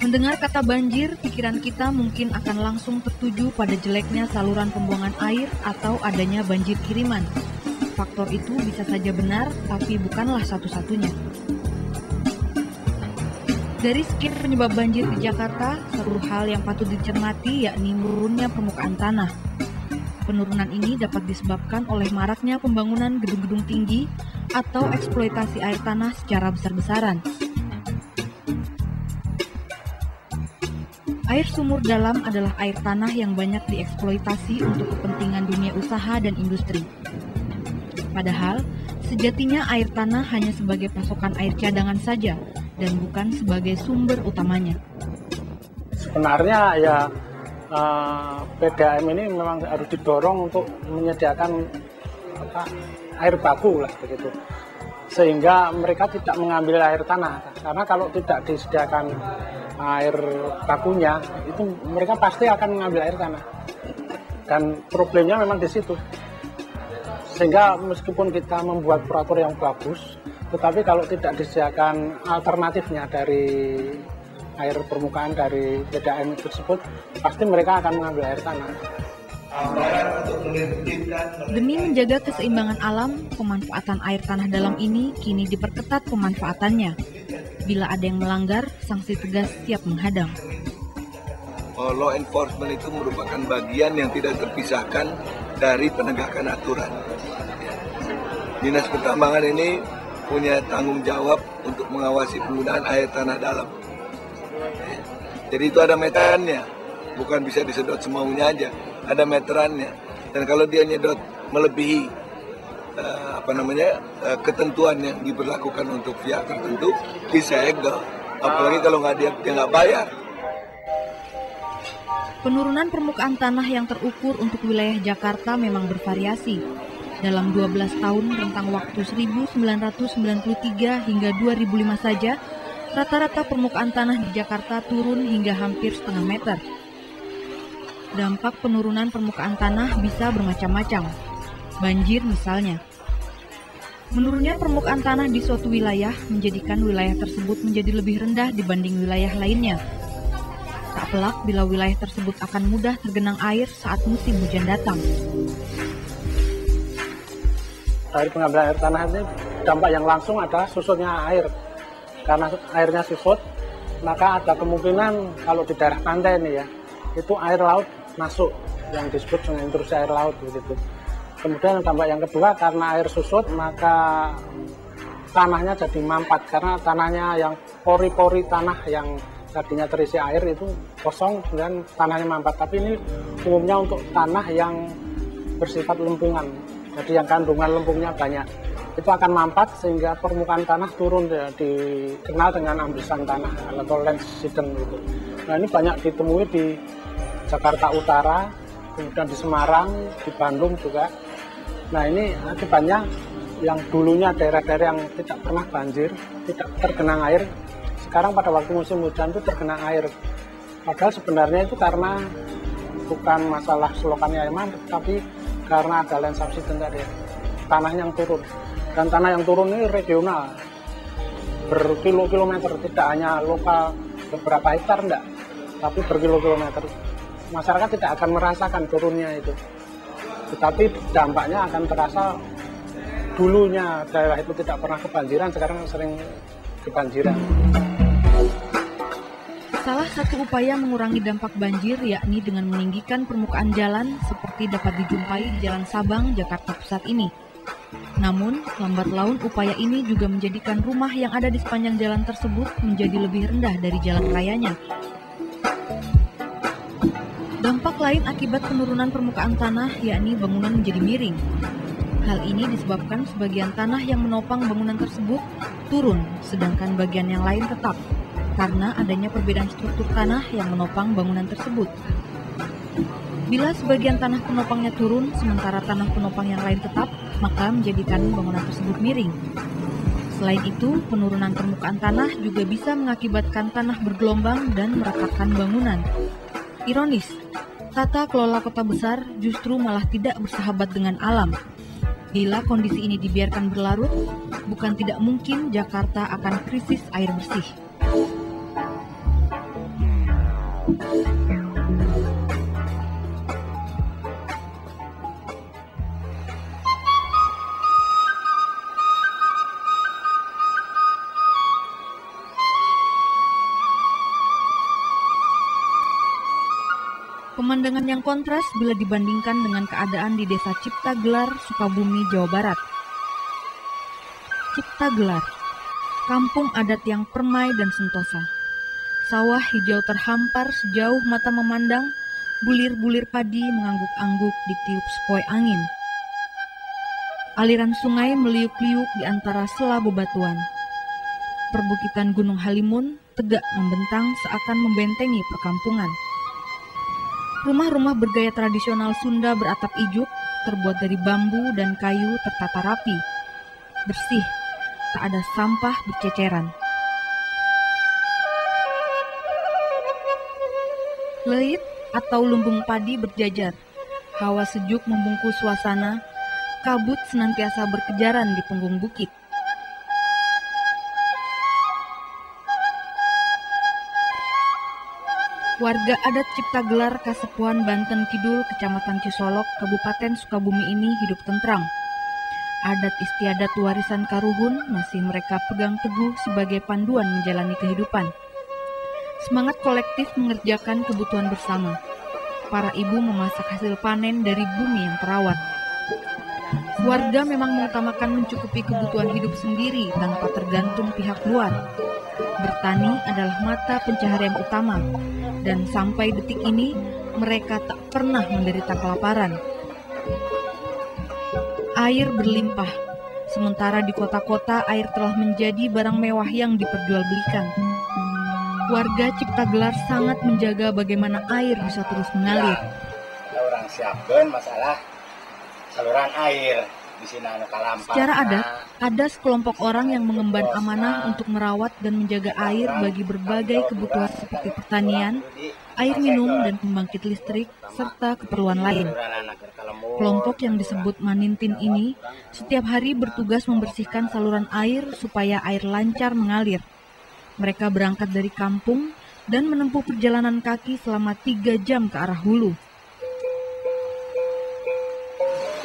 Mendengar kata banjir, pikiran kita mungkin akan langsung tertuju pada jeleknya saluran pembuangan air atau adanya banjir kiriman. Faktor itu bisa saja benar, tapi bukanlah satu-satunya. Dari sekian penyebab banjir di Jakarta, satu hal yang patut dicermati yakni menurunnya permukaan tanah. Penurunan ini dapat disebabkan oleh maraknya pembangunan gedung-gedung tinggi atau eksploitasi air tanah secara besar-besaran. Air sumur dalam adalah air tanah yang banyak dieksploitasi untuk kepentingan dunia usaha dan industri. Padahal, sejatinya air tanah hanya sebagai pasokan air cadangan saja dan bukan sebagai sumber utamanya. Sebenarnya ya PDAM ini memang harus didorong untuk menyediakan air baku lah begitu. Sehingga mereka tidak mengambil air tanah. Karena kalau tidak disediakan air bakunya, itu mereka pasti akan mengambil air tanah. Dan problemnya memang di situ. Sehingga meskipun kita membuat peraturan yang bagus, tetapi kalau tidak disediakan alternatifnya dari air permukaan dari PDAM tersebut, pasti mereka akan mengambil air tanah. Demi menjaga keseimbangan alam, pemanfaatan air tanah dalam ini kini diperketat pemanfaatannya. Bila ada yang melanggar, sanksi tegas siap menghadang. Law enforcement itu merupakan bagian yang tidak terpisahkan dari penegakan aturan. Dinas Pertambangan ini punya tanggung jawab untuk mengawasi penggunaan air tanah dalam. Jadi itu ada meterannya, bukan bisa disedot semaunya aja, ada meterannya. Dan kalau dia nyedot melebihi ketentuan yang diberlakukan untuk pihak tertentu, disegel. Apalagi kalau dia nggak bayar. Penurunan permukaan tanah yang terukur untuk wilayah Jakarta memang bervariasi. Dalam 12 tahun rentang waktu 1993 hingga 2005 saja, rata-rata permukaan tanah di Jakarta turun hingga hampir setengah meter. Dampak penurunan permukaan tanah bisa bermacam-macam. Banjir misalnya. Menurunnya permukaan tanah di suatu wilayah menjadikan wilayah tersebut menjadi lebih rendah dibanding wilayah lainnya. Tak pelak bila wilayah tersebut akan mudah tergenang air saat musim hujan datang. Dari pengambilan air tanah ini dampak yang langsung adalah susutnya air. Karena airnya susut, maka ada kemungkinan kalau di daerah pantai ini ya, itu air laut masuk yang disebut sungai intrusi air laut begitu. Kemudian dampak yang kedua, karena air susut maka tanahnya jadi mampat, karena tanahnya yang pori-pori tanah yang tadinya terisi air itu kosong dan tanahnya mampat. Tapi ini umumnya untuk tanah yang bersifat lempungan, jadi yang kandungan lempungnya banyak, itu akan mampat sehingga permukaan tanah turun ya, dikenal dengan ambesan tanah atau landslide gitu. Nah ini banyak ditemui di Jakarta Utara, kemudian di Semarang, di Bandung juga. Nah ini akibatnya yang dulunya daerah-daerah yang tidak pernah banjir, tidak tergenang air, sekarang pada waktu musim hujan itu tergenang air. Padahal sebenarnya itu karena bukan masalah selokannya air mandek, tapi karena ada land subsidence tadi, tanah yang turun. Dan tanah yang turun ini regional, berkilo-kilometer, tidak hanya lokal beberapa hektar enggak, tapi berkilo-kilometer. Masyarakat tidak akan merasakan turunnya itu, tetapi dampaknya akan terasa. Dulunya daerah itu tidak pernah kebanjiran, sekarang sering kebanjiran. Salah satu upaya mengurangi dampak banjir yakni dengan meninggikan permukaan jalan seperti dapat dijumpai di Jalan Sabang, Jakarta Pusat ini. Namun, lambat laun upaya ini juga menjadikan rumah yang ada di sepanjang jalan tersebut menjadi lebih rendah dari jalan rayanya. Dampak lain akibat penurunan permukaan tanah yakni bangunan menjadi miring. Hal ini disebabkan sebagian tanah yang menopang bangunan tersebut turun, sedangkan bagian yang lain tetap, karena adanya perbedaan struktur tanah yang menopang bangunan tersebut. Bila sebagian tanah penopangnya turun, sementara tanah penopang yang lain tetap, maka menjadikan bangunan tersebut miring. Selain itu, penurunan permukaan tanah juga bisa mengakibatkan tanah bergelombang dan meratakan bangunan. Ironis, tata kelola kota besar justru malah tidak bersahabat dengan alam. Bila kondisi ini dibiarkan berlarut, bukan tidak mungkin Jakarta akan krisis air bersih. Pemandangan yang kontras bila dibandingkan dengan keadaan di Desa Ciptagelar, Sukabumi, Jawa Barat. Ciptagelar, kampung adat yang permai dan sentosa. Sawah hijau terhampar sejauh mata memandang, bulir-bulir padi mengangguk-angguk ditiup sepoi angin. Aliran sungai meliuk-liuk di antara sela bebatuan. Perbukitan Gunung Halimun tegak membentang seakan membentengi perkampungan. Rumah-rumah bergaya tradisional Sunda beratap ijuk, terbuat dari bambu dan kayu tertata rapi. Bersih, tak ada sampah berceceran. Leit atau lumbung padi berjajar. Hawa sejuk membungkus suasana, kabut senantiasa berkejaran di punggung bukit. Warga adat Ciptagelar, Kasepuhan, Banten Kidul, Kecamatan Cisolok, Kabupaten Sukabumi ini hidup tentram. Adat istiadat warisan Karuhun masih mereka pegang teguh sebagai panduan menjalani kehidupan. Semangat kolektif mengerjakan kebutuhan bersama. Para ibu memasak hasil panen dari bumi yang terawat. Warga memang mengutamakan mencukupi kebutuhan hidup sendiri tanpa tergantung pihak luar. Bertani adalah mata pencaharian utama, dan sampai detik ini mereka tak pernah menderita kelaparan. Air berlimpah, sementara di kota-kota air telah menjadi barang mewah yang diperjualbelikan. Warga Ciptagelar sangat menjaga bagaimana air bisa terus mengalir. Orang siapkan masalah saluran air. Secara adat, ada sekelompok orang yang mengemban amanah untuk merawat dan menjaga air bagi berbagai kebutuhan seperti pertanian, air minum, dan pembangkit listrik, serta keperluan lain. Kelompok yang disebut Manintin ini setiap hari bertugas membersihkan saluran air supaya air lancar mengalir. Mereka berangkat dari kampung dan menempuh perjalanan kaki selama 3 jam ke arah hulu.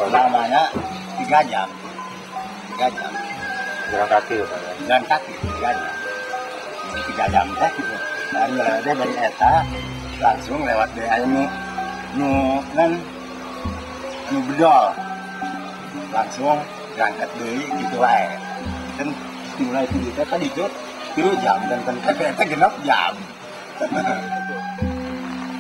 Pertamanya 3 jam. Jalan kaki, Jalan kaki 3 jam. Jadi 3 jam teh gitu. Dari eta langsung lewat dari nu bedol. Langsung berangkat deui gitu wae. Kan mulai itu tadi itu 3 jam dan kereta genap jam.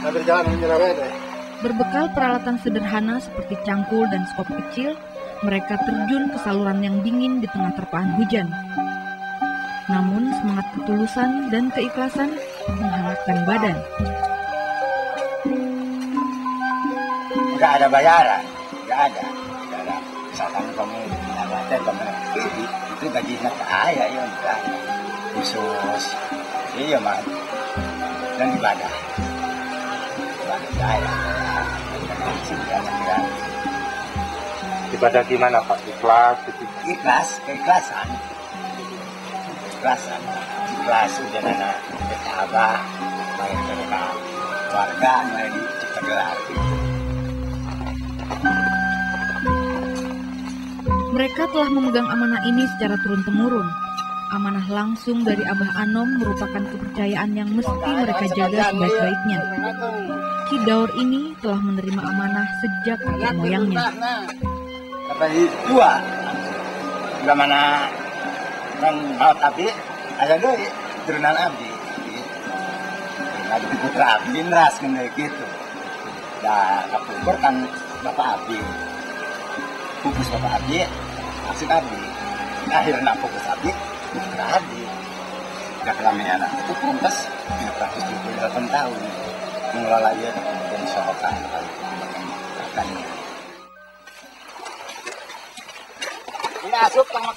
Sambil jalan menyerah deh. Berbekal peralatan sederhana seperti cangkul dan skop kecil, mereka terjun ke saluran yang dingin di tengah terpaan hujan. Namun semangat ketulusan dan keikhlasan menghangatkan badan. Nggak ada bayaran, nggak ada. Misalkan kamu pendapatan kamu itu gajinya kaya ya enggak khusus, iya mah dan ibadah saya. Ibadah gimana Pak? Ikhlas? Keikhlasan. Ikhlas udah nana ke Abah, bayar ke warga, bayar di Ciptagelar. Mereka telah memegang amanah ini secara turun-temurun. Amanah langsung dari Abah Anom merupakan kepercayaan yang mesti mereka jaga sebaik-baiknya. Ki Daur ini telah menerima amanah sejak kakek moyangnya. Tapi tua, nggak mana kan maut abdi, ada doi turunan abdi. Ada putra abdi neras kayak gitu. Dah kapur kan bapak abdi, pupus bapak abdi, maksud abdi. Akhirnya pupus abdi, putra abdi. Gak kelaminan itu pantas 178 tahun. Mengelola dia dan sohokan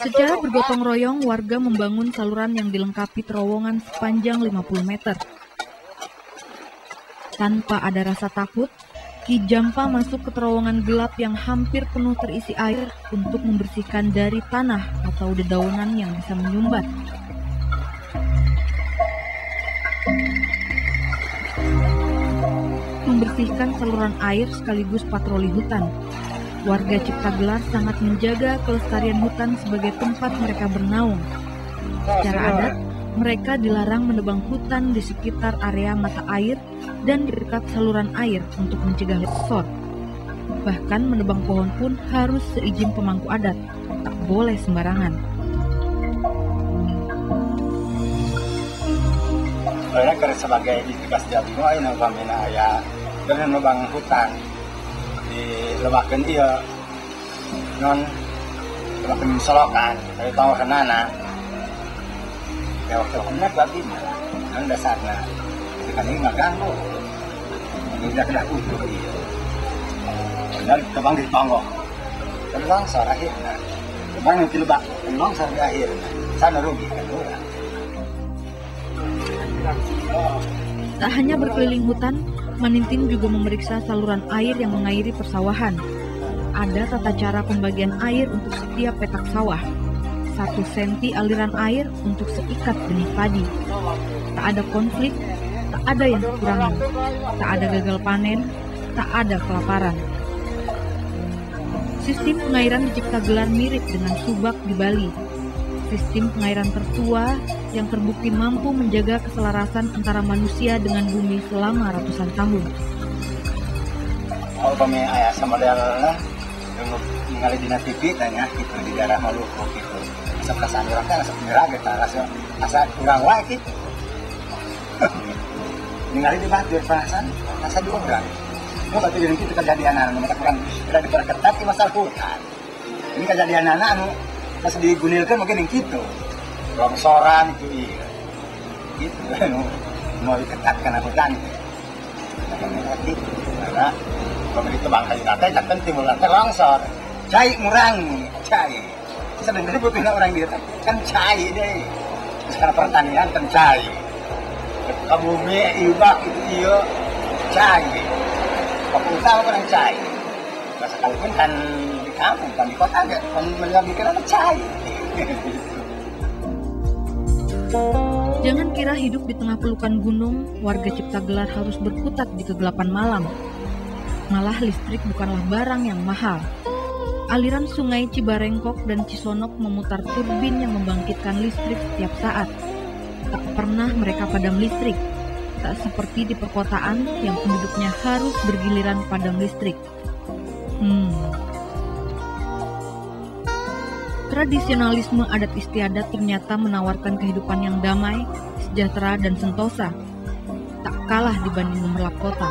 Secara bergotong royong, warga membangun saluran yang dilengkapi terowongan sepanjang 50 meter. Tanpa ada rasa takut, Ki Jampa masuk ke terowongan gelap yang hampir penuh terisi air untuk membersihkan dari tanah atau dedaunan yang bisa menyumbat. membersihkan saluran air sekaligus patroli hutan. Warga Ciptagelar sangat menjaga kelestarian hutan sebagai tempat mereka bernaung. Secara adat, mereka dilarang menebang hutan di sekitar area mata air dan di dekat saluran air untuk mencegah longsor. Bahkan menebang pohon pun harus seizin pemangku adat, tak boleh sembarangan. Saya kerja sebagai istiqas jati ini kami ya dan menebang hutan di lebakan dia non lebakan solokan dari tahun kenana ya waktu punya berarti non dasarnya ketika ini nggak ganggu ini tidak kena utuh dan tebang di tonggok dan longsor akhirnya tebang yang dilebak dan longsor di akhirnya sana rugi kan orang. Tak hanya berkeliling hutan, Manintin juga memeriksa saluran air yang mengairi persawahan. Ada tata cara pembagian air untuk setiap petak sawah. 1 senti aliran air untuk seikat benih padi. Tak ada konflik, tak ada yang kekurangan, tak ada gagal panen, tak ada kelaparan. Sistem pengairan di Ciptagelar mirip dengan Subak di Bali. Sistem pengairan tertua yang terbukti mampu menjaga keselarasan antara manusia dengan bumi selama ratusan tahun. Kalau kami ayah sama model mengalih dinas TV tanya gitu di daerah Maluku gitu. Asa perasaan orang kan asa penyerah gitu, asa kurang wae gitu. Mengalih di batu perasaan asa dua orang. Itu berarti dengan itu kejadian anak mereka kurang tidak diperketat di masalah hutan. Ini kejadian anak pas digunilkan mungkin yang gitu. Longsoran itu iya gitu mau diketatkan hutan itu karena kalau ditebang kayu lantai tak penting lantai longsor cai murang cai sebenarnya butuh orang dia kan cai deh sekarang pertanian kan cai bumi ibak itu iya cai pokoknya tahu kan cai sekalipun kan di kampung kan di kota aja kan menjadikan apa cai. Jangan kira hidup di tengah pelukan gunung, warga Ciptagelar harus berkutat di kegelapan malam. Malah listrik bukanlah barang yang mahal. Aliran sungai Cibarengkok dan Cisonok memutar turbin yang membangkitkan listrik setiap saat. Tak pernah mereka padam listrik. Tak seperti di perkotaan yang penduduknya harus bergiliran padam listrik. Tradisionalisme adat istiadat ternyata menawarkan kehidupan yang damai, sejahtera, dan sentosa. Tak kalah dibanding gemerlap kota.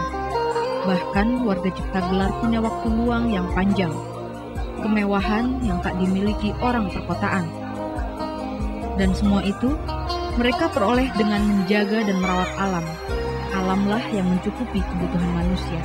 Bahkan warga Ciptagelar punya waktu luang yang panjang. Kemewahan yang tak dimiliki orang perkotaan. Dan semua itu mereka peroleh dengan menjaga dan merawat alam. Alamlah yang mencukupi kebutuhan manusia.